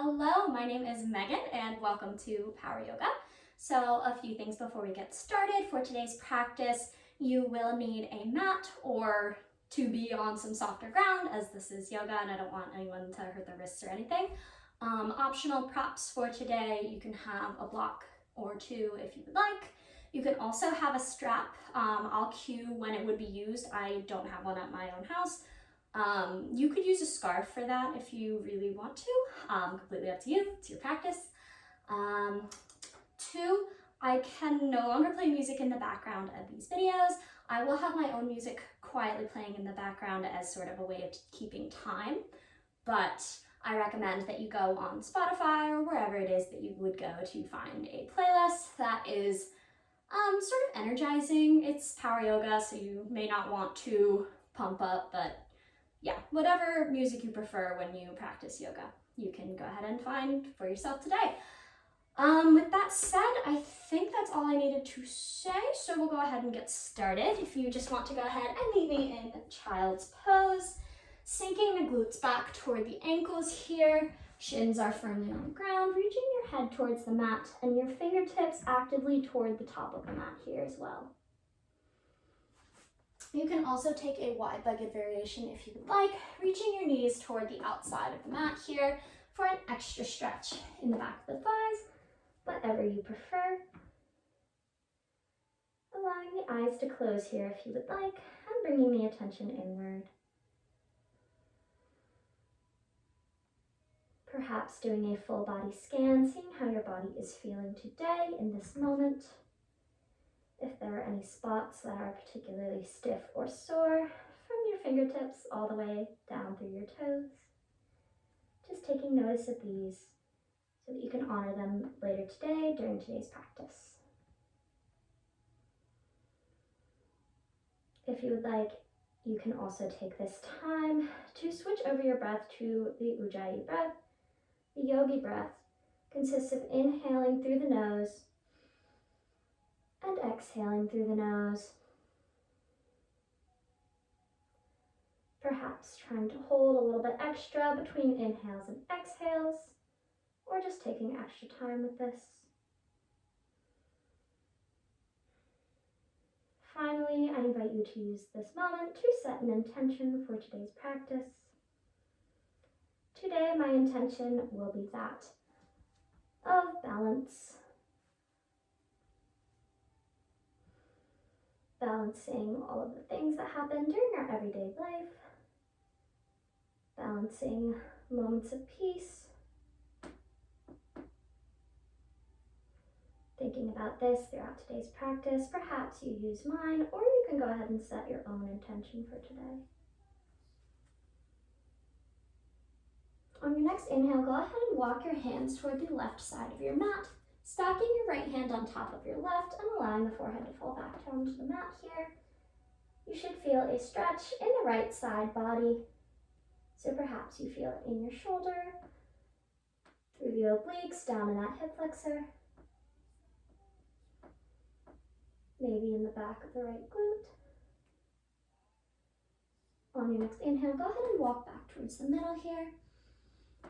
Hello, my name is Megan and welcome to Power Yoga. So a few things before we get started. For today's practice, you will need a mat or to be on some softer ground, as this is yoga and I don't want anyone to hurt their wrists or anything. Optional props for today, you can have a block or two if you would like. You can also have a strap. I'll cue when it would be used. I don't have one at my own house. You could use a scarf for that if you really want to, completely up to you, it's your practice. Two, I can no longer play music in the background of these videos. I will have my own music quietly playing in the background as sort of a way of keeping time, but I recommend that you go on Spotify or wherever it is that you would go to find a playlist that is sort of energizing. It's power yoga, so you may not want to pump up, but yeah, whatever music you prefer when you practice yoga, you can go ahead and find for yourself today. With that said, I think that's all I needed to say, so we'll go ahead and get started. If you just want to go ahead and meet me in child's pose, sinking the glutes back toward the ankles here, shins are firmly on the ground, reaching your head towards the mat and your fingertips actively toward the top of the mat here as well. You can also take a wide-legged variation if you would like, reaching your knees toward the outside of the mat here for an extra stretch in the back of the thighs, whatever you prefer. Allowing the eyes to close here if you would like, and bringing the attention inward. Perhaps doing a full body scan, seeing how your body is feeling today in this moment. If there are any spots that are particularly stiff or sore, from your fingertips all the way down through your toes. Just taking notice of these so that you can honor them later today during today's practice. If you would like, you can also take this time to switch over your breath to the Ujjayi breath. The yogi breath consists of inhaling through the nose and exhaling through the nose. Perhaps trying to hold a little bit extra between inhales and exhales, or just taking extra time with this. Finally, I invite you to use this moment to set an intention for today's practice. Today, my intention will be that of balance. Balancing all of the things that happen during our everyday life. Balancing moments of peace. Thinking about this throughout today's practice. Perhaps you use mine, or you can go ahead and set your own intention for today. On your next inhale, go ahead and walk your hands toward the left side of your mat, stacking your right hand on top of your left and allowing the forehead to fall back down to the mat here. You should feel a stretch in the right side body. So perhaps you feel it in your shoulder, through the obliques, down in that hip flexor. Maybe in the back of the right glute. On your next inhale, go ahead and walk back towards the middle here.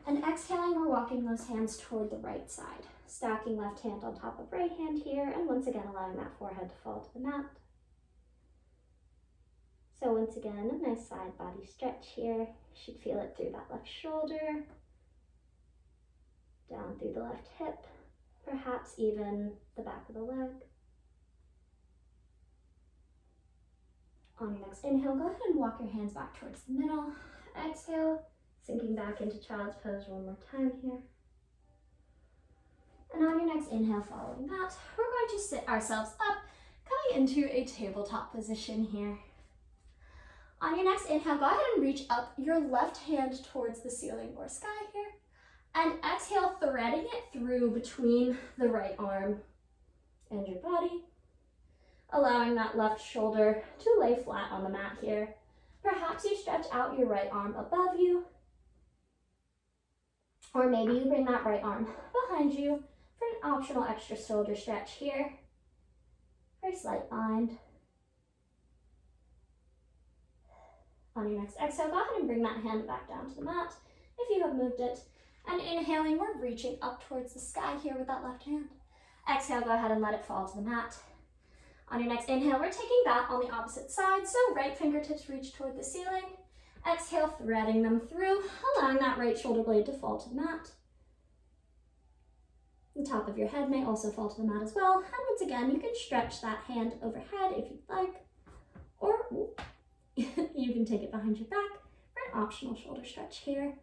And exhaling, we're walking those hands toward the right side, stacking left hand on top of right hand here, and once again allowing that forehead to fall to the mat. So once again, a nice side body stretch here. You should feel it through that left shoulder, down through the left hip, perhaps even the back of the leg. On your next inhale, go ahead and walk your hands back towards the middle. Exhale, sinking back into child's pose one more time here. And on your next inhale following that, we're going to sit ourselves up, coming into a tabletop position here. On your next inhale, go ahead and reach up your left hand towards the ceiling or sky here. And exhale, threading it through between the right arm and your body, allowing that left shoulder to lay flat on the mat here. Perhaps you stretch out your right arm above you, or maybe you bring that right arm behind you for an optional extra shoulder stretch here. Very slight bind. On your next exhale, go ahead and bring that hand back down to the mat if you have moved it. And inhaling, we're reaching up towards the sky here with that left hand. Exhale, go ahead and let it fall to the mat. On your next inhale, we're taking that on the opposite side, so right fingertips reach toward the ceiling. Exhale, threading them through, allowing that right shoulder blade to fall to the mat. The top of your head may also fall to the mat as well. And once again, you can stretch that hand overhead if you'd like, or you can take it behind your back for an optional shoulder stretch here.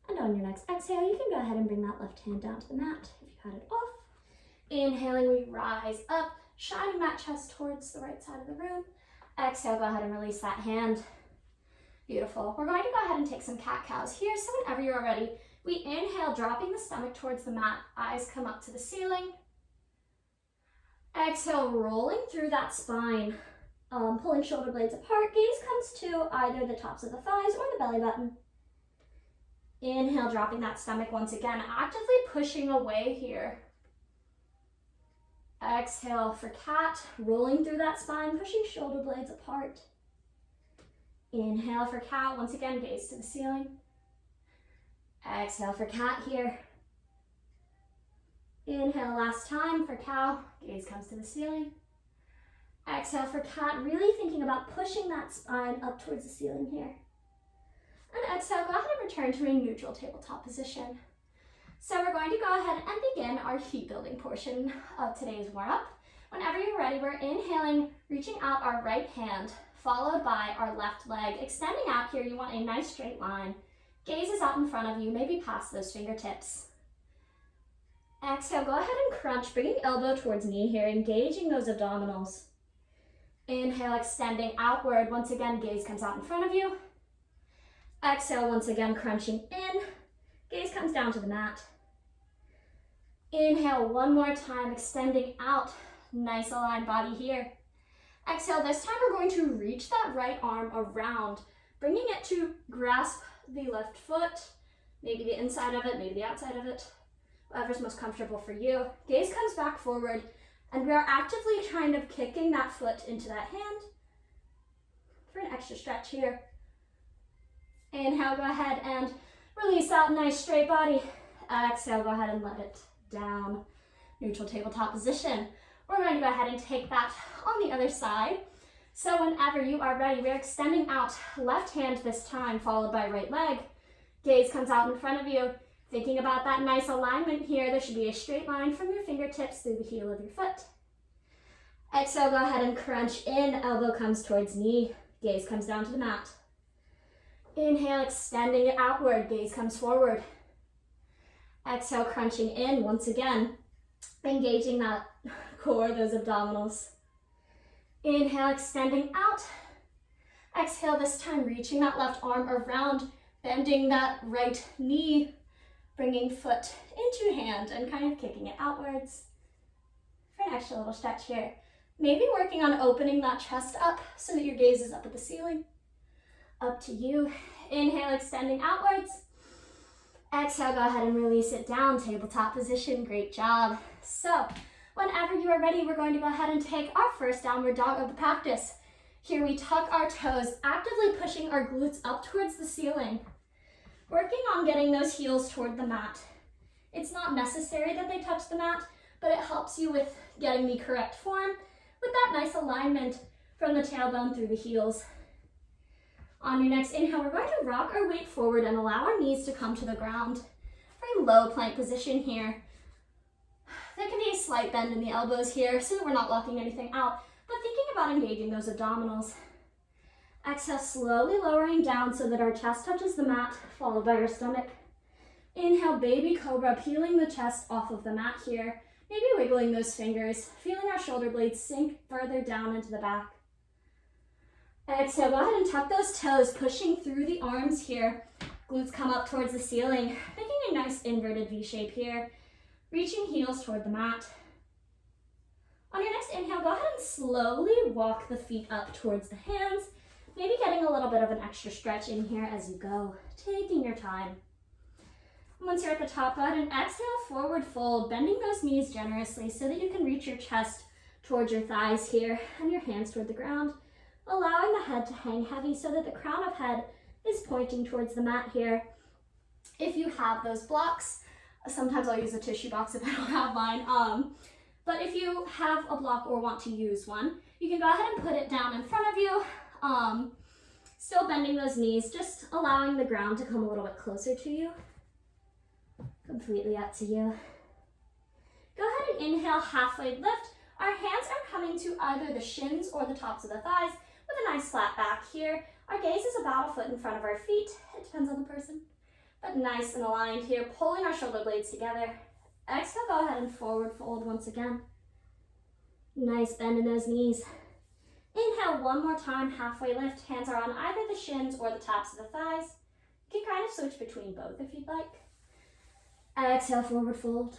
And on your next exhale, you can go ahead and bring that left hand down to the mat if you had it off. Inhaling, we rise up, shining that chest towards the right side of the room. Exhale, go ahead and release that hand. Beautiful. We're going to go ahead and take some cat-cows here. So whenever you're ready, we inhale, dropping the stomach towards the mat. Eyes come up to the ceiling. Exhale, rolling through that spine. Pulling shoulder blades apart. Gaze comes to either the tops of the thighs or the belly button. Inhale, dropping that stomach once again, actively pushing away here. Exhale for cat, rolling through that spine, pushing shoulder blades apart. Inhale for cat, once again, gaze to the ceiling. Exhale for cat here. Inhale last time for cow, gaze comes to the ceiling. Exhale for cat, really thinking about pushing that spine up towards the ceiling here. And exhale, go ahead and return to a neutral tabletop position. So we're going to go ahead and begin our heat building portion of today's warm-up. Whenever you're ready, we're inhaling, reaching out our right hand, followed by our left leg. Extending out here, you want a nice straight line. Gaze is out in front of you, maybe past those fingertips. Exhale, go ahead and crunch, bringing elbow towards knee here, engaging those abdominals. Inhale, extending outward. Once again, gaze comes out in front of you. Exhale, once again, crunching in. Gaze comes down to the mat. Inhale one more time, extending out. Nice aligned body here. Exhale, this time we're going to reach that right arm around, bringing it to grasp the left foot, maybe the inside of it, maybe the outside of it, whatever's most comfortable for you. Gaze comes back forward, and we are actively kind of kicking that foot into that hand for an extra stretch here. Inhale, go ahead and release out, nice straight body. Exhale, go ahead and let it down. Neutral tabletop position. We're going to go ahead and take that on the other side. So whenever you are ready, we're extending out, left hand this time, followed by right leg. Gaze comes out in front of you. Thinking about that nice alignment here, there should be a straight line from your fingertips through the heel of your foot. Exhale, go ahead and crunch in, elbow comes towards knee, gaze comes down to the mat. Inhale, extending it outward, gaze comes forward. Exhale, crunching in once again, engaging that core, those abdominals. Inhale, extending out. Exhale, this time reaching that left arm around, bending that right knee, bringing foot into hand and kind of kicking it outwards for an extra little stretch here. Maybe working on opening that chest up so that your gaze is up at the ceiling. Up to you. Inhale, extending outwards. Exhale, go ahead and release it down, tabletop position. Great job. So whenever you are ready, we're going to go ahead and take our first downward dog of the practice. Here we tuck our toes, actively pushing our glutes up towards the ceiling. Working on getting those heels toward the mat. It's not necessary that they touch the mat, but it helps you with getting the correct form with that nice alignment from the tailbone through the heels. On your next inhale, we're going to rock our weight forward and allow our knees to come to the ground. Very low plank position here. There can be a slight bend in the elbows here so that we're not locking anything out, but thinking about engaging those abdominals. Exhale, slowly lowering down so that our chest touches the mat, followed by our stomach. Inhale, baby cobra, peeling the chest off of the mat here. Maybe wiggling those fingers, feeling our shoulder blades sink further down into the back. Exhale, go ahead and tuck those toes, pushing through the arms here. Glutes come up towards the ceiling, making a nice inverted V shape here. Reaching heels toward the mat. On your next inhale, go ahead and slowly walk the feet up towards the hands. Maybe getting a little bit of an extra stretch in here as you go, taking your time. Once you're at the top, go ahead and exhale, forward fold, bending those knees generously so that you can reach your chest towards your thighs here and your hands toward the ground. head to hang heavy so that the crown of head is pointing towards the mat here. If you have those blocks, sometimes I'll use a tissue box if I don't have mine, but if you have a block or want to use one, you can go ahead and put it down in front of you, still bending those knees, just allowing the ground to come a little bit closer to you. Completely up to you. Go ahead and inhale, halfway lift. Our hands are coming to either the shins or the tops of the thighs with a nice flat back here. Our gaze is about a foot in front of our feet. It depends on the person, but nice and aligned here, pulling our shoulder blades together. Exhale, go ahead and forward fold once again. Nice bend in those knees. Inhale one more time, halfway lift. Hands are on either the shins or the tops of the thighs. You can kind of switch between both if you'd like. Exhale, forward fold.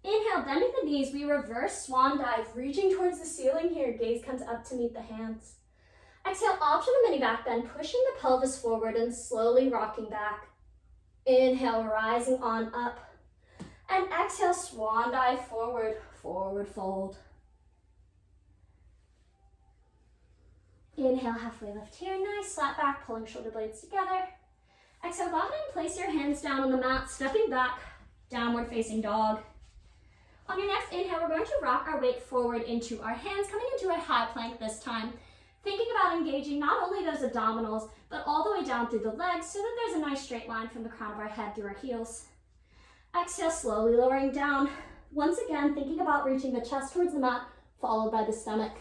Inhale, bending the knees, we reverse swan dive, reaching towards the ceiling here. Gaze comes up to meet the hands. Exhale, option the mini back bend, pushing the pelvis forward and slowly rocking back. Inhale, rising on up. And exhale, swan dive forward, forward fold. Inhale, halfway lift here. Nice, flat back, pulling shoulder blades together. Exhale, go ahead and place your hands down on the mat, stepping back, downward facing dog. On your next inhale, we're going to rock our weight forward into our hands, coming into a high plank this time. Thinking about engaging not only those abdominals, but all the way down through the legs so that there's a nice straight line from the crown of our head through our heels. Exhale, slowly lowering down. Once again, thinking about reaching the chest towards the mat, followed by the stomach.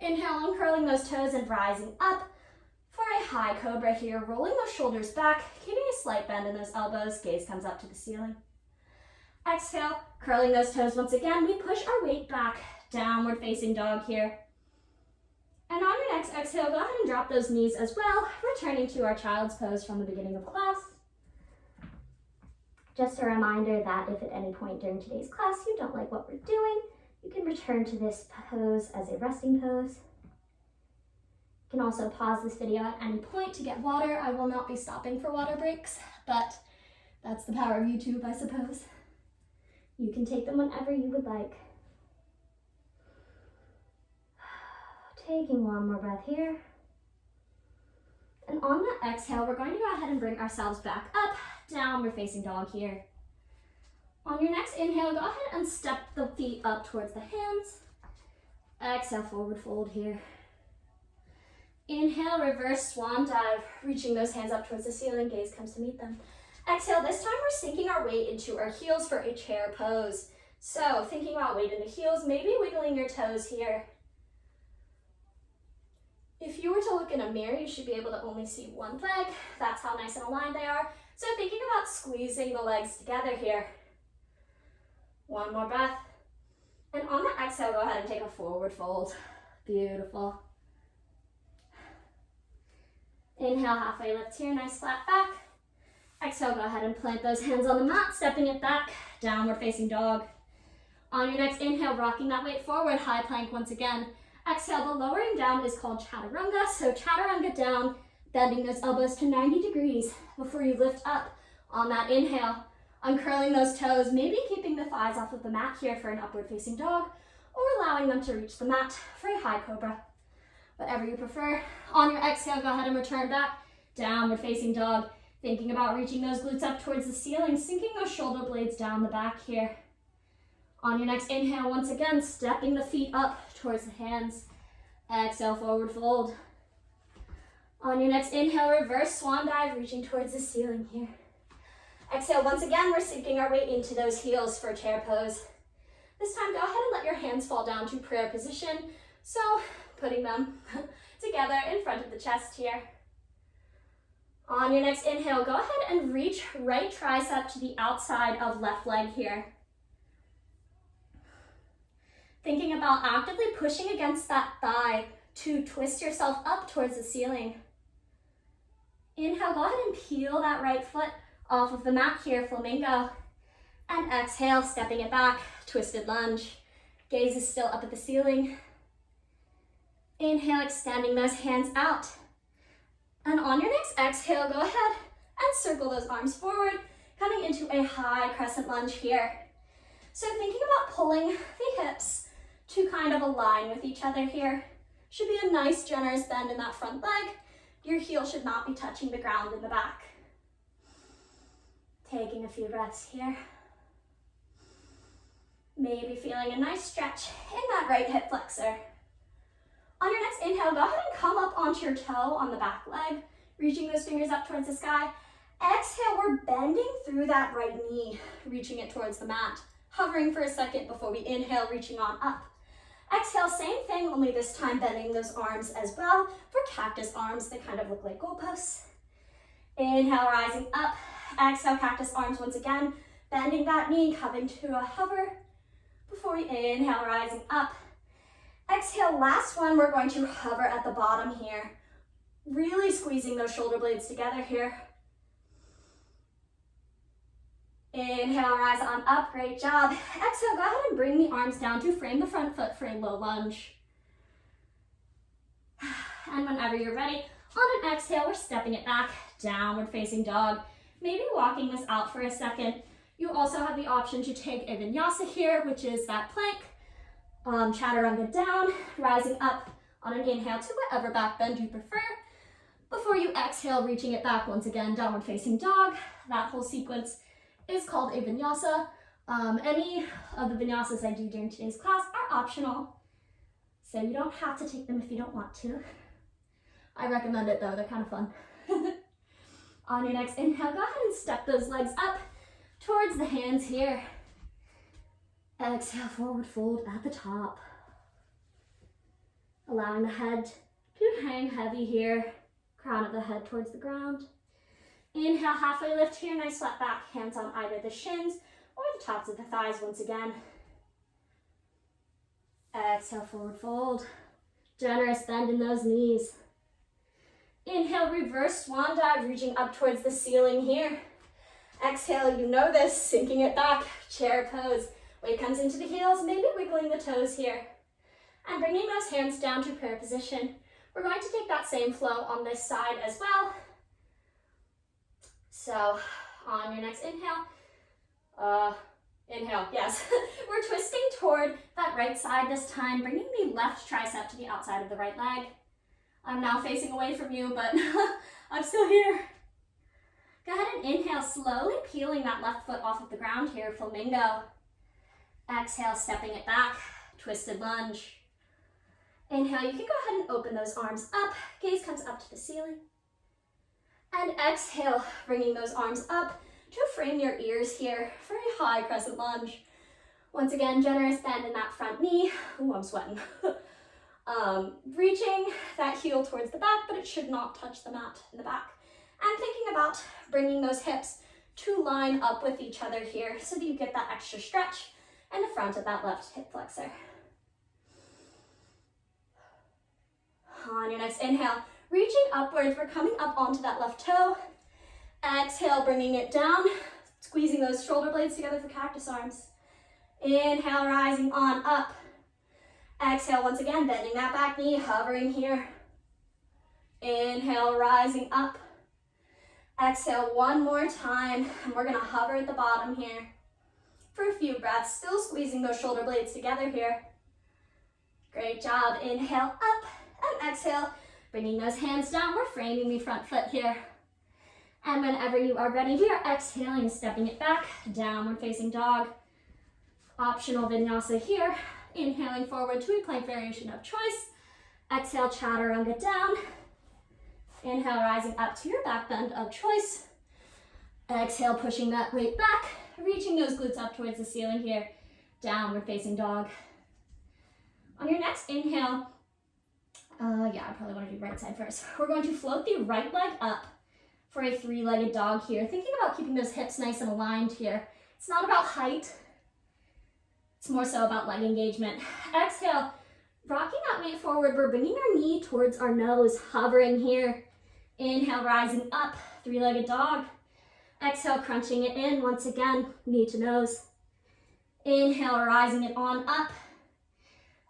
Inhale, uncurling those toes and rising up for a high cobra here, rolling those shoulders back, keeping a slight bend in those elbows, gaze comes up to the ceiling. Exhale, curling those toes once again, we push our weight back, downward facing dog here. And on your next exhale, go ahead and drop those knees as well, returning to our child's pose from the beginning of class. Just a reminder that if at any point during today's class you don't like what we're doing, you can return to this pose as a resting pose. You can also pause this video at any point to get water. I will not be stopping for water breaks, but that's the power of YouTube, I suppose. You can take them whenever you would like. Taking one more breath here. And on the exhale, we're going to go ahead and bring ourselves back up, downward facing dog here. On your next inhale, go ahead and step the feet up towards the hands. Exhale, forward fold here. Inhale, reverse swan dive, reaching those hands up towards the ceiling, gaze comes to meet them. Exhale, this time we're sinking our weight into our heels for a chair pose. So thinking about weight in the heels, maybe wiggling your toes here. If you were to look in a mirror, you should be able to only see one leg. That's how nice and aligned they are. So thinking about squeezing the legs together here. One more breath. And on the exhale, go ahead and take a forward fold. Beautiful. Inhale, halfway lift here, nice flat back. Exhale, go ahead and plant those hands on the mat, stepping it back, downward facing dog. On your next inhale, rocking that weight forward, high plank once again. Exhale, the lowering down is called chaturanga. So chaturanga down, bending those elbows to 90 degrees before you lift up on that inhale. Uncurling those toes, maybe keeping the thighs off of the mat here for an upward facing dog, or allowing them to reach the mat for a high cobra. Whatever you prefer. On your exhale, go ahead and return back, downward facing dog. Thinking about reaching those glutes up towards the ceiling, sinking those shoulder blades down the back here. On your next inhale, once again, stepping the feet up towards the hands. Exhale, forward fold. On your next inhale, reverse swan dive, reaching towards the ceiling here. Exhale, once again, we're sinking our weight into those heels for chair pose. This time, go ahead and let your hands fall down to prayer position. So, putting them together in front of the chest here. On your next inhale, go ahead and reach right tricep to the outside of left leg here. Thinking about actively pushing against that thigh to twist yourself up towards the ceiling. Inhale, go ahead and peel that right foot off of the mat here, flamingo. And exhale, stepping it back, twisted lunge. Gaze is still up at the ceiling. Inhale, extending those hands out. And on your next exhale, go ahead and circle those arms forward, coming into a high crescent lunge here. So thinking about pulling the hips to kind of align with each other here. Should be a nice generous bend in that front leg. Your heel should not be touching the ground in the back. Taking a few breaths here. Maybe feeling a nice stretch in that right hip flexor. On your next inhale, go ahead and come up onto your toe on the back leg, reaching those fingers up towards the sky. Exhale, we're bending through that right knee, reaching it towards the mat. Hovering for a second before we inhale, reaching on up. Exhale, same thing, only this time bending those arms as well for cactus arms that kind of look like goalposts. Inhale, rising up. Exhale, cactus arms once again, bending that knee, coming to a hover before we inhale, rising up. Exhale, last one, we're going to hover at the bottom here, really squeezing those shoulder blades together here. Inhale, rise on up, great job. Exhale, go ahead and bring the arms down to frame the front foot for a low lunge. And whenever you're ready, on an exhale, we're stepping it back, downward facing dog. Maybe walking this out for a second. You also have the option to take a vinyasa here, which is that plank. Chaturanga down, rising up on an inhale to whatever back bend you prefer. Before you exhale, reaching it back once again, downward facing dog. That whole sequence is called a vinyasa. Any of the vinyasas I do during today's class are optional, so you don't have to take them if you don't want to. I recommend it though, they're kind of fun. On your next inhale, go ahead and step those legs up towards the hands here. Exhale, forward fold at the top. Allowing the head to hang heavy here, crown of the head towards the ground. Inhale, halfway lift here, nice flat back, hands on either the shins or the tops of the thighs once again. Exhale, forward fold. Generous bend in those knees. Inhale, reverse swan dive, reaching up towards the ceiling here. Exhale, you know this, sinking it back, chair pose. Weight comes into the heels, maybe wiggling the toes here. And bringing those hands down to prayer position. We're going to take that same flow on this side as well. So, on your next inhale, yes. We're twisting toward that right side this time, bringing the left tricep to the outside of the right leg. I'm now facing away from you, but I'm still here. Go ahead and inhale, slowly peeling that left foot off of the ground here, flamingo. Exhale, stepping it back, twisted lunge. Inhale, you can go ahead and open those arms up, gaze comes up to the ceiling. And exhale, bringing those arms up to frame your ears here for a high crescent lunge. Once again, generous bend in that front knee. Ooh, I'm sweating. Reaching that heel towards the back, but it should not touch the mat in the back. And thinking about bringing those hips to line up with each other here so that you get that extra stretch in the front of that left hip flexor. On your next inhale, reaching upwards, we're coming up onto that left toe. Exhale, bringing it down, squeezing those shoulder blades together for cactus arms. Inhale, rising on up. Exhale, once again, bending that back knee, hovering here. Inhale, rising up. Exhale, one more time, and we're gonna hover at the bottom here for a few breaths, still squeezing those shoulder blades together here. Great job. Inhale, up, and exhale, bringing those hands down. We're framing the front foot here. And whenever you are ready, we are exhaling, stepping it back, downward facing dog. Optional vinyasa here. Inhaling forward to a plank variation of choice. Exhale, chaturanga down. Inhale, rising up to your back bend of choice. Exhale, pushing that weight back, reaching those glutes up towards the ceiling here. Downward facing dog. On your next inhale, I probably want to do right side first. We're going to float the right leg up for a three-legged dog here. Thinking about keeping those hips nice and aligned here. It's not about height. It's more so about leg engagement. Exhale, rocking that weight forward. We're bringing our knee towards our nose, hovering here. Inhale, rising up, three-legged dog. Exhale, crunching it in once again, knee to nose. Inhale, rising it on up.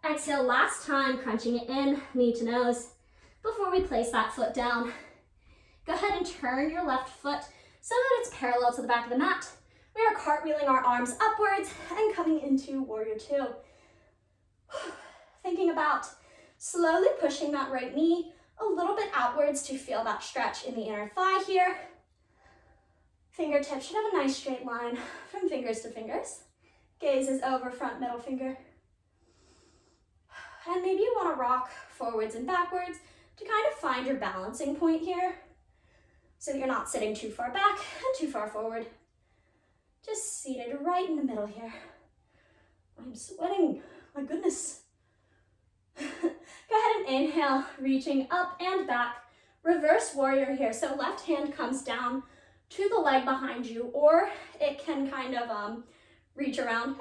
Exhale, last time, crunching it in, knee to nose. Before we place that foot down, go ahead and turn your left foot so that it's parallel to the back of the mat. We are cartwheeling our arms upwards and coming into warrior two. Thinking about Slowly pushing that right knee a little bit outwards to feel that stretch in the inner thigh here. Fingertips should have a nice straight line from fingers to fingers. Gaze is over front middle finger. And maybe you want to rock forwards and backwards to kind of find your balancing point here, so that you're not sitting too far back and too far forward. Just seated right in the middle here. I'm sweating, my goodness. Go ahead and inhale, reaching up and back. Reverse warrior here. So left hand comes down to the leg behind you, or it can kind of reach around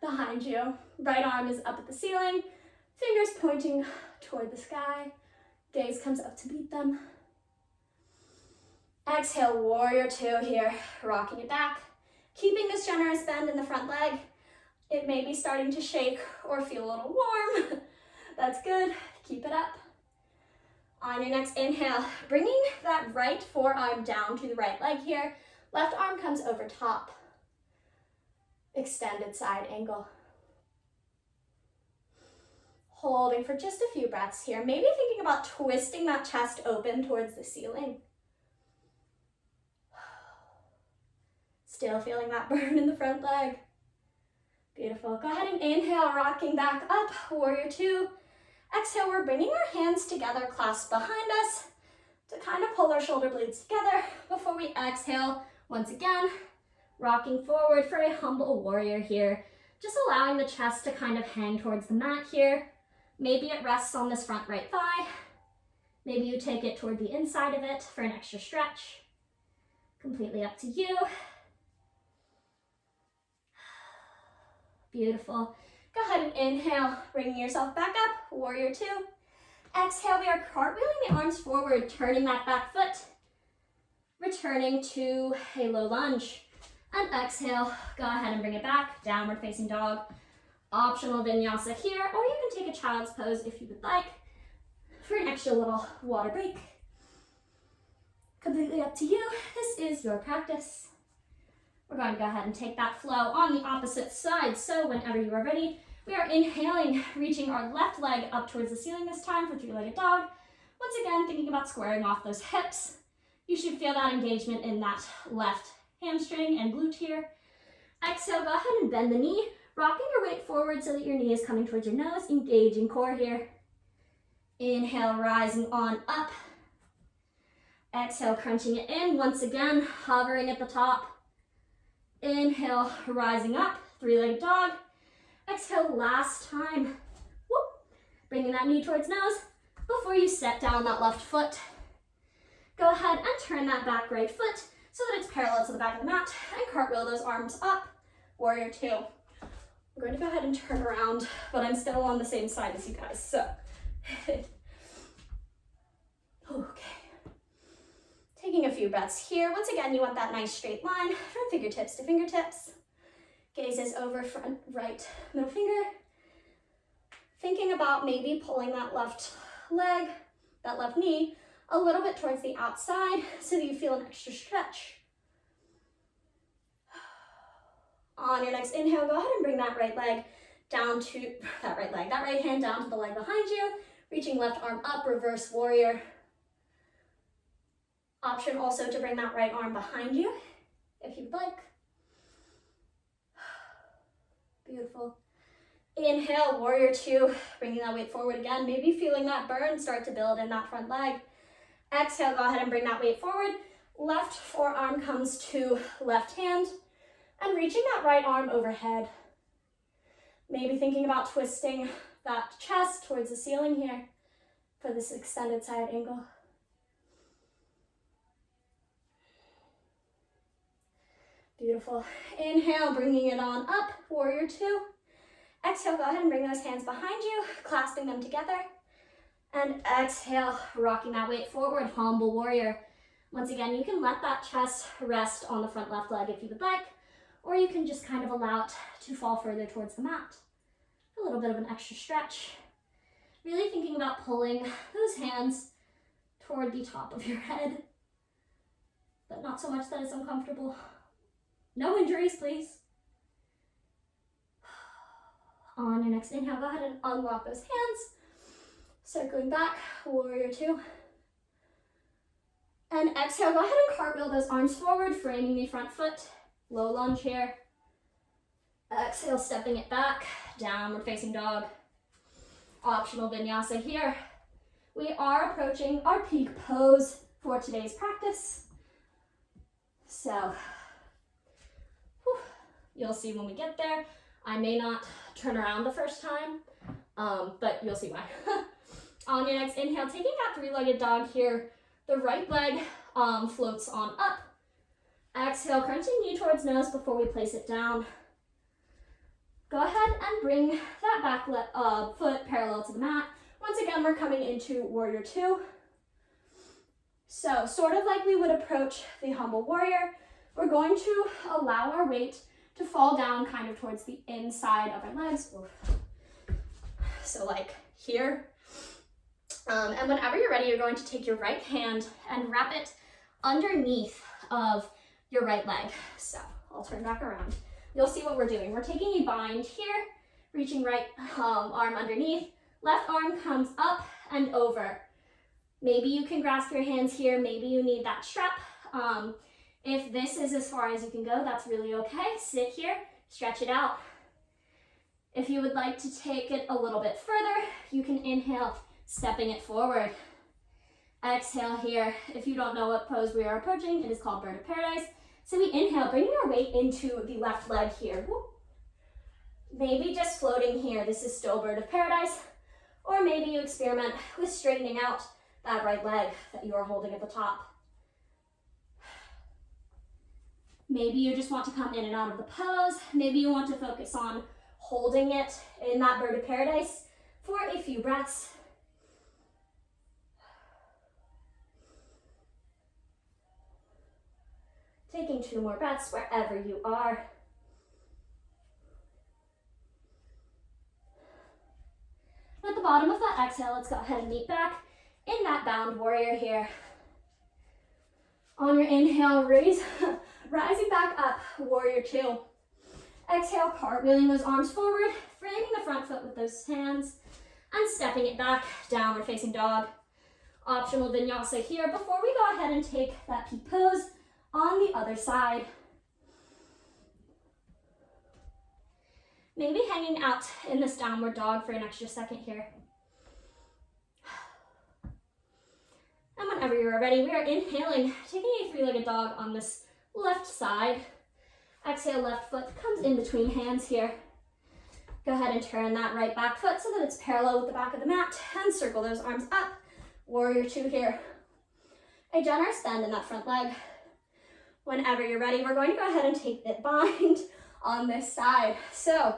behind you. Right arm is up at the ceiling, fingers pointing toward the sky. Gaze comes up to meet them. Exhale, warrior two here, rocking it back. Keeping this generous bend in the front leg. It may be starting to shake or feel a little warm. That's good, keep it up. On your next inhale, bringing that right forearm down to the right leg here. Left arm comes over top. Extended side angle. Holding for just a few breaths here. Maybe thinking about twisting that chest open towards the ceiling. Still feeling that burn in the front leg. Beautiful. Go ahead and inhale, rocking back up, warrior two. Exhale, we're bringing our hands together, clasped behind us, to kind of pull our shoulder blades together before we exhale. Once again, rocking forward for a humble warrior here. Just allowing the chest to kind of hang towards the mat here. Maybe it rests on this front right thigh. Maybe you take it toward the inside of it for an extra stretch. Completely up to you. Beautiful. Go ahead and inhale, bringing yourself back up, warrior two. Exhale, we are cartwheeling the arms forward, turning that back foot. Returning to a low lunge. And exhale, go ahead and bring it back, downward facing dog. Optional vinyasa here, or you can take a child's pose if you would like, for an extra little water break. Completely up to you. This is your practice. We're going to go ahead and take that flow on the opposite side. So whenever you are ready, we are inhaling, reaching our left leg up towards the ceiling this time for three-legged dog. Once again, thinking about squaring off those hips. You should feel that engagement in that left hamstring and glute here. Exhale, go ahead and bend the knee, rocking your weight forward so that your knee is coming towards your nose, engaging core here. Inhale, rising on up. Exhale, crunching it in. Once again, hovering at the top. Inhale, rising up, three-legged dog. Exhale, last time. Whoop. Bringing that knee towards nose before you set down that left foot. Go ahead and turn that back right foot so that it's parallel to the back of the mat and cartwheel those arms up, warrior two. I'm going to go ahead and turn around, but I'm still on the same side as you guys, so. Okay. Taking a few breaths here. Once again, you want that nice straight line from fingertips to fingertips. Gaze is over front, right, middle finger. Thinking about maybe pulling that left leg, that left knee, a little bit towards the outside so that you feel an extra stretch. On your next inhale, go ahead and bring that right leg down to, that right hand down to the leg behind you, reaching left arm up, reverse warrior. Option also to bring that right arm behind you, if you'd like. Beautiful. Inhale, warrior two, bringing that weight forward again, maybe feeling that burn start to build in that front leg. Exhale, go ahead and bring that weight forward. Left forearm comes to left hand, and reaching that right arm overhead. Maybe thinking about twisting that chest towards the ceiling here for this extended side angle. Beautiful. Inhale, bringing it on up, warrior two. Exhale, go ahead and bring those hands behind you, clasping them together. And exhale, rocking that weight forward, humble warrior. Once again, you can let that chest rest on the front left leg if you would like, or you can just kind of allow it to fall further towards the mat. A little bit of an extra stretch. Really thinking about pulling those hands toward the top of your head, but not so much that it's uncomfortable. No injuries, please. On your next inhale, go ahead and unlock those hands. Circling back, warrior two. And exhale, go ahead and cartwheel those arms forward, framing the front foot. Low lunge here. Exhale, stepping it back, downward facing dog. Optional vinyasa here. We are approaching our peak pose for today's practice. So, you'll see when we get there. I may not turn around the first time, but you'll see why. On your next inhale, taking that three-legged dog here, the right leg floats on up. Exhale, crunching knee towards nose before we place it down. Go ahead and bring that back foot parallel to the mat. Once again, we're coming into warrior two. So, sort of like we would approach the humble warrior, we're going to allow our weight to fall down kind of towards the inside of our legs. So like here. And whenever you're ready, you're going to take your right hand and wrap it underneath of your right leg. So I'll turn back around. You'll see what we're doing. We're taking a bind here, reaching right arm underneath. Left arm comes up and over. Maybe you can grasp your hands here. Maybe you need that strap. If this is as far as you can go, that's really okay. Sit here, stretch it out. If you would like to take it a little bit further, you can inhale, stepping it forward. Exhale here. If you don't know what pose we are approaching, it is called Bird of Paradise. So we inhale, bringing our weight into the left leg here. Maybe just floating here. This is still Bird of Paradise. Or maybe you experiment with straightening out that right leg that you are holding at the top. Maybe you just want to come in and out of the pose. Maybe you want to focus on holding it in that Bird of Paradise for a few breaths. Taking 2 more breaths wherever you are. At the bottom of that exhale, let's go ahead and meet back in that bound warrior here. On your inhale, rising back up, warrior two. Exhale, cartwheeling those arms forward, framing the front foot with those hands, and stepping it back, downward facing dog. Optional vinyasa here before we go ahead and take that peak pose on the other side. Maybe hanging out in this downward dog for an extra second here. And whenever you are ready, we are inhaling, taking a three-legged dog on this left side. Exhale, left foot comes in between hands here. Go ahead and turn that right back foot so that it's parallel with the back of the mat and circle those arms up. Warrior two here. A generous bend in that front leg. Whenever you're ready, we're going to go ahead and take that bind on this side. So,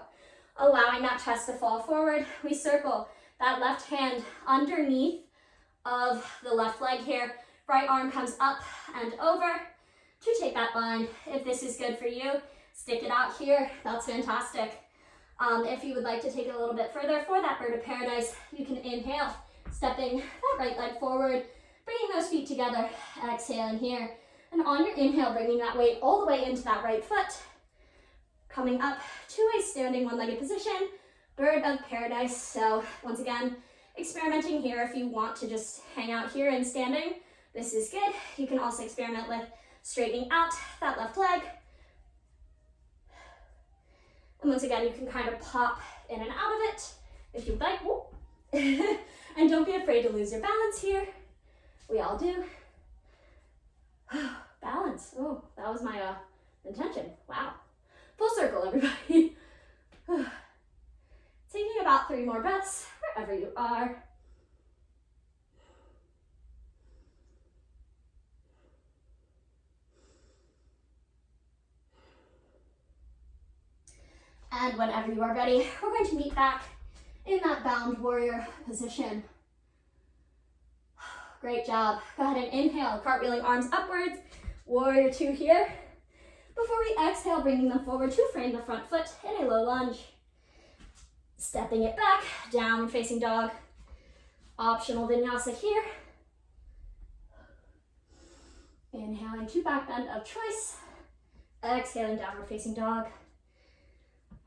allowing that chest to fall forward, we circle that left hand underneath of the left leg here. Right arm comes up and over to take that bind. If this is good for you, stick it out here. That's fantastic. If you would like to take it a little bit further for that Bird of Paradise, you can inhale, stepping that right leg forward, bringing those feet together, exhaling here. And on your inhale, bringing that weight all the way into that right foot, coming up to a standing one-legged position, Bird of Paradise. So once again, experimenting here. If you want to just hang out here and standing, this is good. You can also experiment with straightening out that left leg. And once again, you can kind of pop in and out of it if you'd like. And don't be afraid to lose your balance here. We all do. Balance. Oh, that was my intention. Wow. Full circle, everybody. Taking about 3 more breaths wherever you are. And whenever you are ready, we're going to meet back in that bound warrior position. Great job. Go ahead and inhale, cartwheeling arms upwards. Warrior two here. Before we exhale, bringing them forward to frame the front foot in a low lunge. Stepping it back, downward facing dog. Optional vinyasa here. Inhaling to back bend of choice. Exhaling, downward facing dog.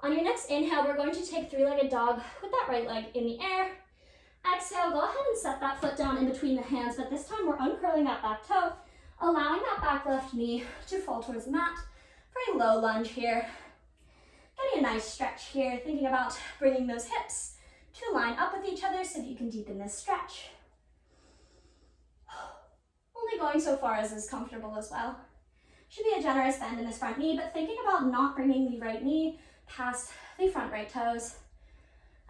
On your next inhale, we're going to take three-legged dog with that right leg in the air. Exhale, go ahead and set that foot down in between the hands, but this time we're uncurling that back toe, allowing that back left knee to fall towards the mat for a low lunge here. Getting a nice stretch here, thinking about bringing those hips to line up with each other so that you can deepen this stretch. Only going so far as is comfortable as well. Should be a generous bend in this front knee, but thinking about not bringing the right knee past the front right toes.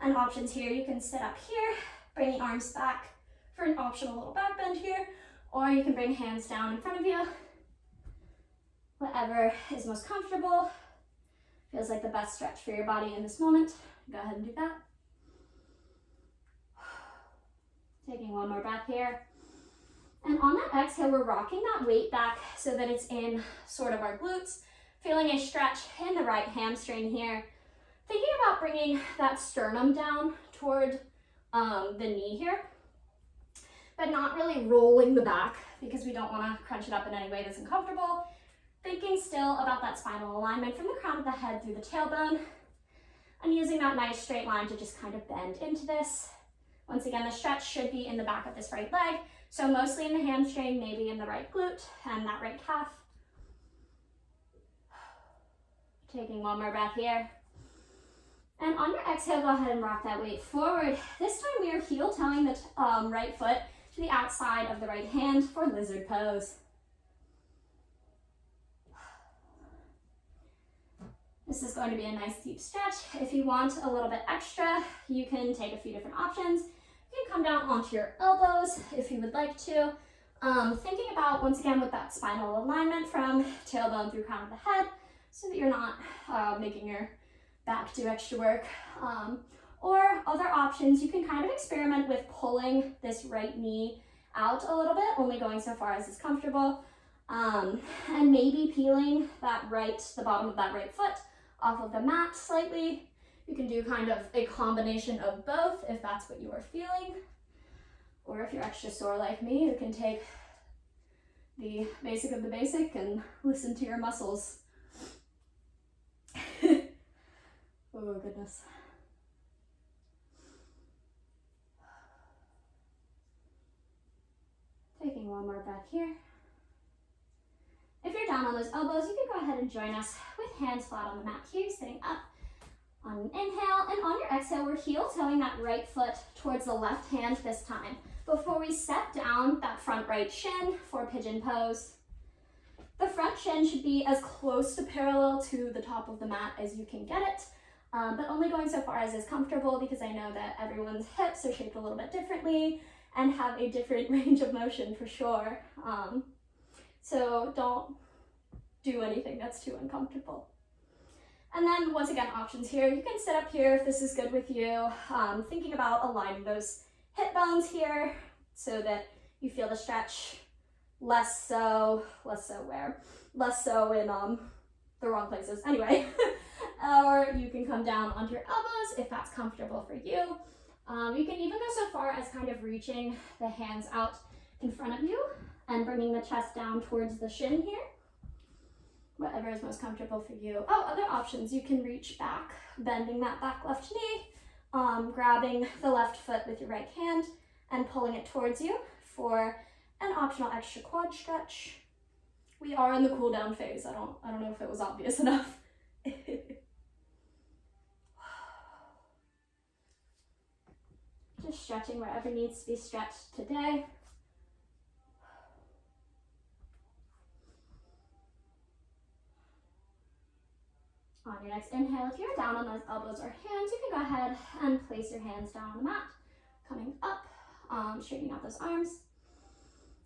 And options here, you can sit up here, bring the arms back for an optional little back bend here, or you can bring hands down in front of you. Whatever is most comfortable, feels like the best stretch for your body in this moment. Go ahead and do that. Taking one more breath here. And on that exhale, we're rocking that weight back so that it's in sort of our glutes, feeling a stretch in the right hamstring here. Thinking about bringing that sternum down toward the knee here, but not really rolling the back because we don't want to crunch it up in any way that's uncomfortable. Thinking still about that spinal alignment from the crown of the head through the tailbone, and using that nice straight line to just kind of bend into this. Once again, the stretch should be in the back of this right leg, so mostly in the hamstring, maybe in the right glute and that right calf. Taking one more breath here. And on your exhale, go ahead and rock that weight forward. This time we are heel toeing the right foot to the outside of the right hand for lizard pose. This is going to be a nice deep stretch. If you want a little bit extra, you can take a few different options. You can come down onto your elbows if you would like to. Thinking about, once again, with that spinal alignment from tailbone through crown of the head, so that you're not making your back do extra work. Or other options, you can kind of experiment with pulling this right knee out a little bit, only going so far as is comfortable. And maybe peeling the bottom of that right foot off of the mat slightly. You can do kind of a combination of both if that's what you are feeling. Or if you're extra sore like me, you can take the basic of the basic and listen to your muscles. Oh goodness. Taking one more breath here. If you're down on those elbows, you can go ahead and join us with hands flat on the mat here, sitting up on an inhale. And on your exhale, we're heel toeing that right foot towards the left hand this time. Before we set down that front right shin for pigeon pose. The front shin should be as close to parallel to the top of the mat as you can get it, but only going so far as is comfortable, because I know that everyone's hips are shaped a little bit differently and have a different range of motion for sure. So don't do anything that's too uncomfortable. And then once again, options here. You can sit up here if this is good with you. Thinking about aligning those hip bones here so that you feel the stretch less so in the wrong places. Anyway, or you can come down onto your elbows if that's comfortable for you. You can even go so far as kind of reaching the hands out in front of you and bringing the chest down towards the shin here. Whatever is most comfortable for you. Oh, other options. You can reach back, bending that back left knee, grabbing the left foot with your right hand and pulling it towards you for an optional extra quad stretch. We are in the cool down phase. I don't know if it was obvious enough. Just stretching wherever needs to be stretched today. On your next inhale, if you're down on those elbows or hands, you can go ahead and place your hands down on the mat, coming up, straightening out those arms.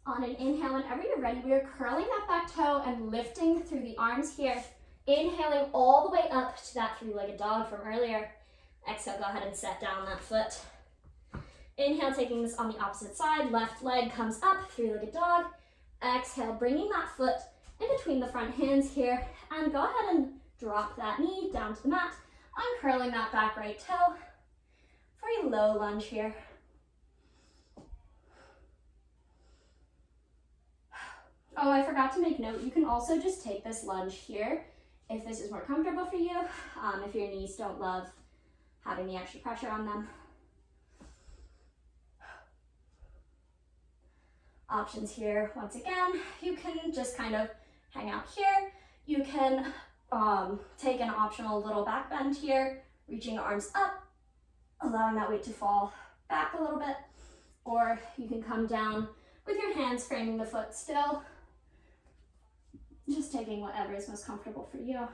On an inhale, whenever you're ready, we are curling that back toe and lifting through the arms here, inhaling all the way up to that three-legged dog from earlier. Exhale, go ahead and set down that foot. Inhale, taking this on the opposite side, left leg comes up, three-legged dog. Exhale, bringing that foot in between the front hands here, and go ahead and drop that knee down to the mat, uncurling that back right toe for a low lunge here. Oh, I forgot to make note, you can also just take this lunge here if this is more comfortable for you, if your knees don't love having the extra pressure on them. Options here, once again, you can just kind of hang out here. You can take an optional little back bend here, reaching your arms up, allowing that weight to fall back a little bit, or you can come down with your hands framing the foot still, just taking whatever is most comfortable for you.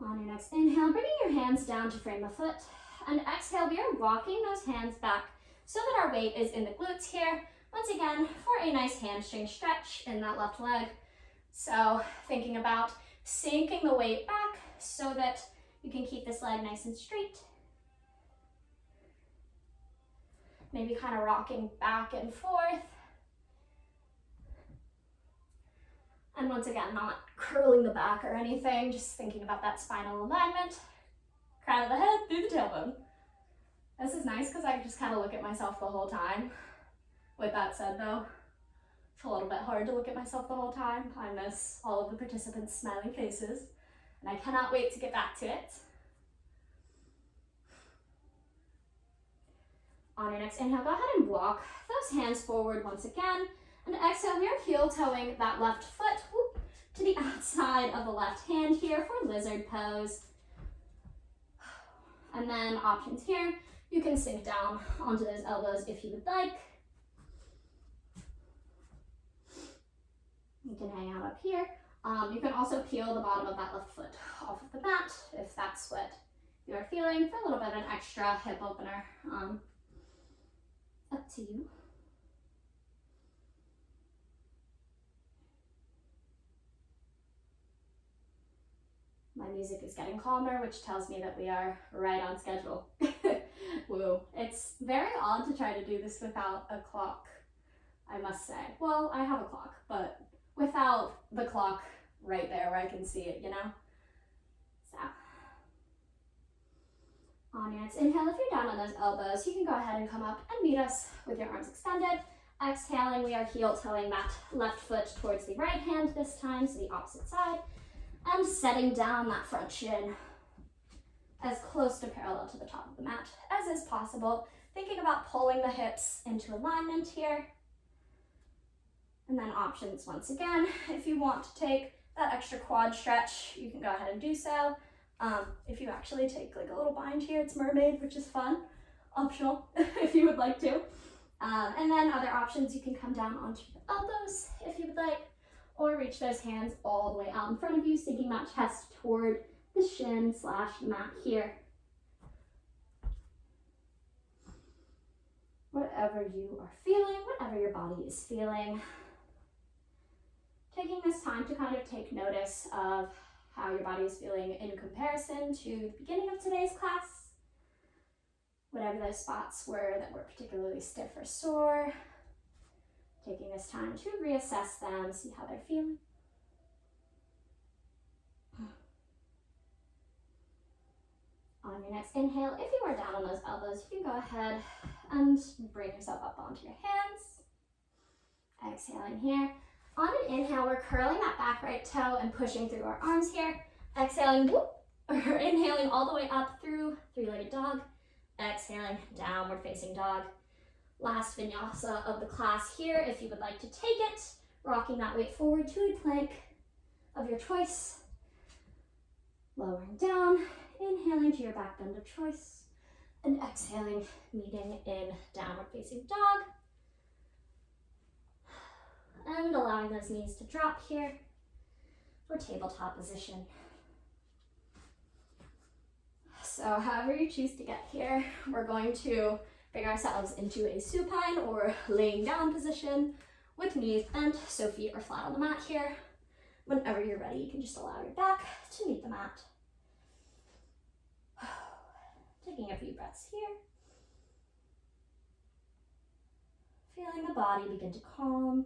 On your next inhale, bringing your hands down to frame the foot, and exhale, we are walking those hands back so that our weight is in the glutes here. Once again, for a nice hamstring stretch in that left leg. So thinking about sinking the weight back so that you can keep this leg nice and straight. Maybe kind of rocking back and forth. And once again, not curling the back or anything, just thinking about that spinal alignment. Crown of the head through the tailbone. This is nice because I can just kind of look at myself the whole time. With that said though, it's a little bit hard to look at myself the whole time. I miss all of the participants' smiling faces, and I cannot wait to get back to it. On your next inhale, go ahead and walk those hands forward once again. And exhale, we are heel toeing that left foot to the outside of the left hand here for lizard pose. And then options here, you can sink down onto those elbows if you would like. You can hang out up here. You can also peel the bottom of that left foot off of the mat if that's what you are feeling, for a little bit of an extra hip opener. Up to you. My music is getting calmer, which tells me that we are right on schedule. Woo. It's very odd to try to do this without a clock, I must say. Well, I have a clock, but without the clock right there where I can see it, you know? So, on your next inhale, if you're down on those elbows, you can go ahead and come up and meet us with your arms extended. Exhaling, we are heel toeing that left foot towards the right hand this time, so the opposite side. And setting down that front shin as close to parallel to the top of the mat as is possible. Thinking about pulling the hips into alignment here. And then options once again, if you want to take that extra quad stretch, you can go ahead and do so. If you actually take like a little bind here, it's mermaid, which is fun, optional if you would like to. And then other options, you can come down onto your elbows if you would like, or reach those hands all the way out in front of you, sinking that chest toward the shin / mat here. Whatever you are feeling, whatever your body is feeling. Taking this time to kind of take notice of how your body is feeling in comparison to the beginning of today's class. Whatever those spots were that were particularly stiff or sore. Taking this time to reassess them, see how they're feeling. On your next inhale, if you are down on those elbows, you can go ahead and bring yourself up onto your hands. Exhaling here. On an inhale, we're curling that back right toe and pushing through our arms here. Exhaling, whoop, or inhaling all the way up through three-legged dog. Exhaling, downward facing dog. Last vinyasa of the class here, if you would like to take it, rocking that weight forward to a plank of your choice. Lowering down, inhaling to your back bend of choice, and exhaling, meeting in downward facing dog. And allowing those knees to drop here for tabletop position. So however you choose to get here, we're going to bring ourselves into a supine or laying down position with knees bent, so feet are flat on the mat here. Whenever you're ready, you can just allow your back to meet the mat. Taking a few breaths here. Feeling the body begin to calm.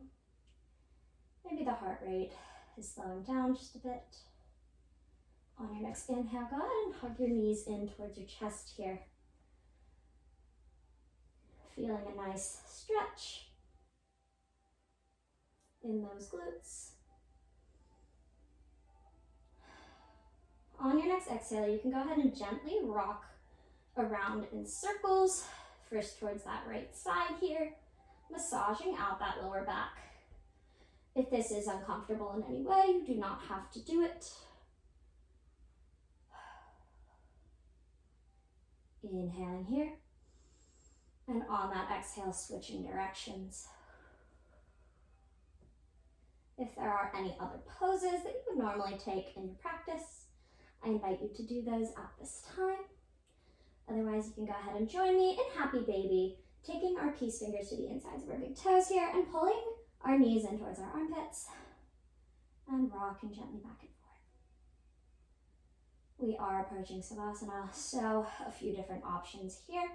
Maybe the heart rate is slowing down just a bit. On your next inhale, go ahead and hug your knees in towards your chest here. Feeling a nice stretch in those glutes. next exhale, you can go ahead and gently rock around in circles, first towards that right side here, massaging out that lower back. If this is uncomfortable in any way, you do not have to do it. Inhaling here, and on that exhale, switching directions. If there are any other poses that you would normally take in your practice, I invite you to do those at this time. Otherwise, you can go ahead and join me in Happy Baby, taking our peace fingers to the insides of our big toes here and pulling our knees in towards our armpits and rocking gently back and forth. We are approaching Savasana, so a few different options here.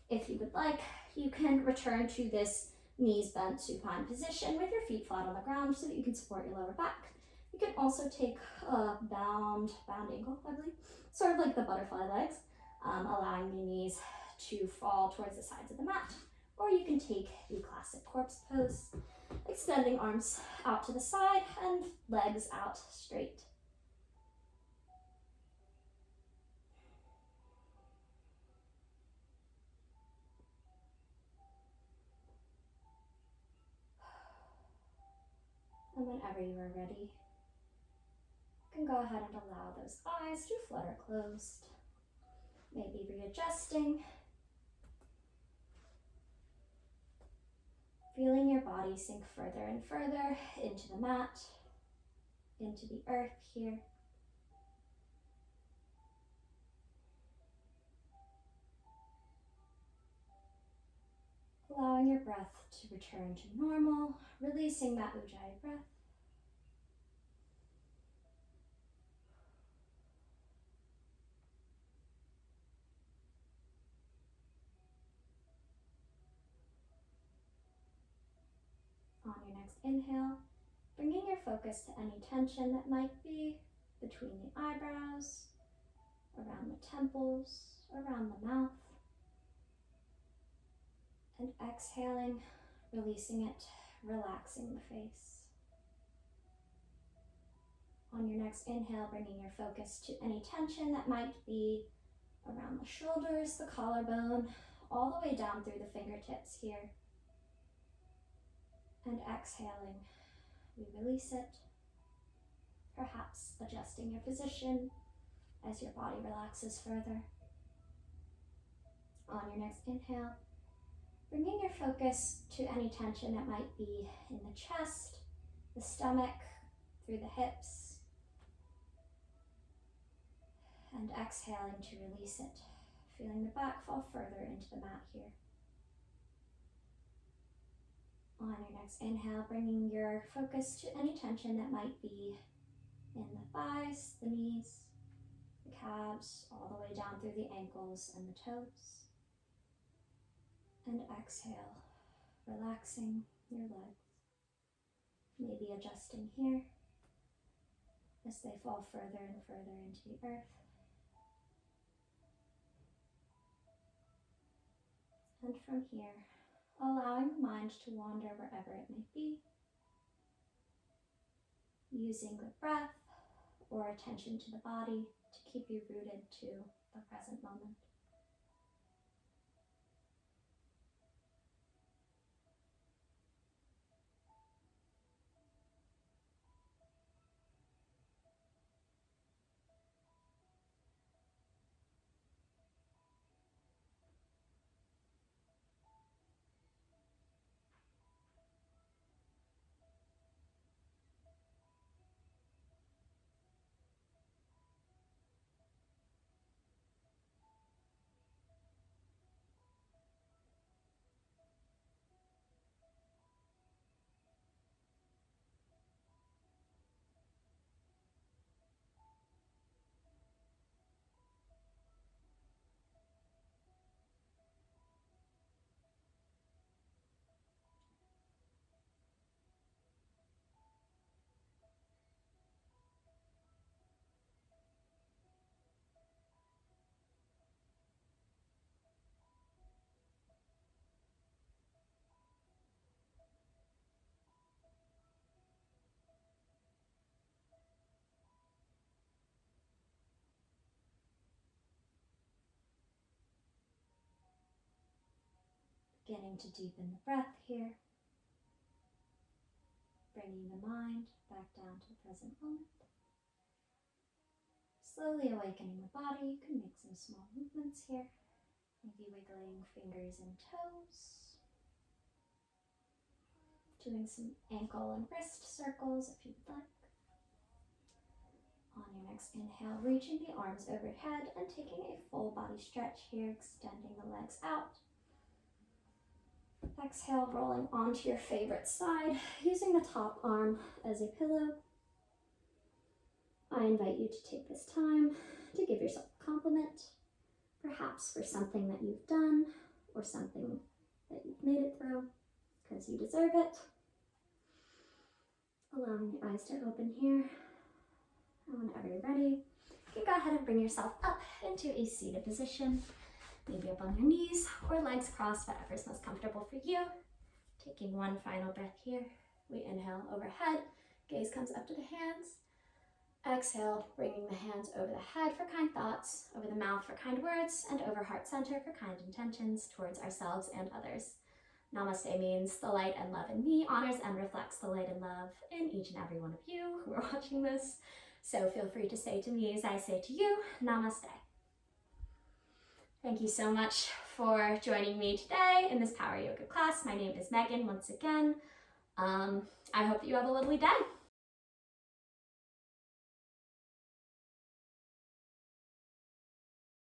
If you would like, you can return to this knees bent supine position with your feet flat on the ground so that you can support your lower back. You can also take a bound ankle, I believe, sort of like the butterfly legs, allowing your knees to fall towards the sides of the mat. Or you can take the classic corpse pose, extending arms out to the side and legs out straight. And whenever you are ready, you can go ahead and allow those eyes to flutter closed, maybe readjusting, feeling your body sink further and further into the mat, into the earth here. Allowing your breath to return to normal, releasing that Ujjayi breath. On your next inhale, bringing your focus to any tension that might be between the eyebrows, around the temples, around the mouth. And exhaling, releasing it, relaxing the face. On your next inhale, bringing your focus to any tension that might be around the shoulders, the collarbone, all the way down through the fingertips here. And exhaling, we release it, perhaps adjusting your position as your body relaxes further. On your next inhale, bringing your focus to any tension that might be in the chest, the stomach, through the hips, and exhaling to release it, feeling the back fall further into the mat here. On your next inhale, bringing your focus to any tension that might be in the thighs, the knees, the calves, all the way down through the ankles and the toes. And exhale, relaxing your legs, maybe adjusting here as they fall further and further into the earth. And from here, allowing the mind to wander wherever it may be, using the breath or attention to the body to keep you rooted to the present moment. Beginning to deepen the breath here. Bringing the mind back down to the present moment. Slowly awakening the body. You can make some small movements here. Maybe wiggling fingers and toes. Doing some ankle and wrist circles if you'd like. On your next inhale, reaching the arms overhead and taking a full body stretch here, extending the legs out. Exhale, rolling onto your favorite side, using the top arm as a pillow. I invite you to take this time to give yourself a compliment, perhaps for something that you've done or something that you've made it through, because you deserve it. Allowing your eyes to open here. And whenever you're ready, you can go ahead and bring yourself up into a seated position, maybe up on your knees or legs crossed, whatever's most comfortable for you. Taking one final breath here. We inhale overhead, gaze comes up to the hands. Exhale, bringing the hands over the head for kind thoughts, over the mouth for kind words, and over heart center for kind intentions towards ourselves and others. Namaste means the light and love in me honors and reflects the light and love in each and every one of you who are watching this. So feel free to say to me as I say to you, Namaste. Thank you so much for joining me today in this Power Yoga class. My name is Megan once again. I hope that you have a lovely day.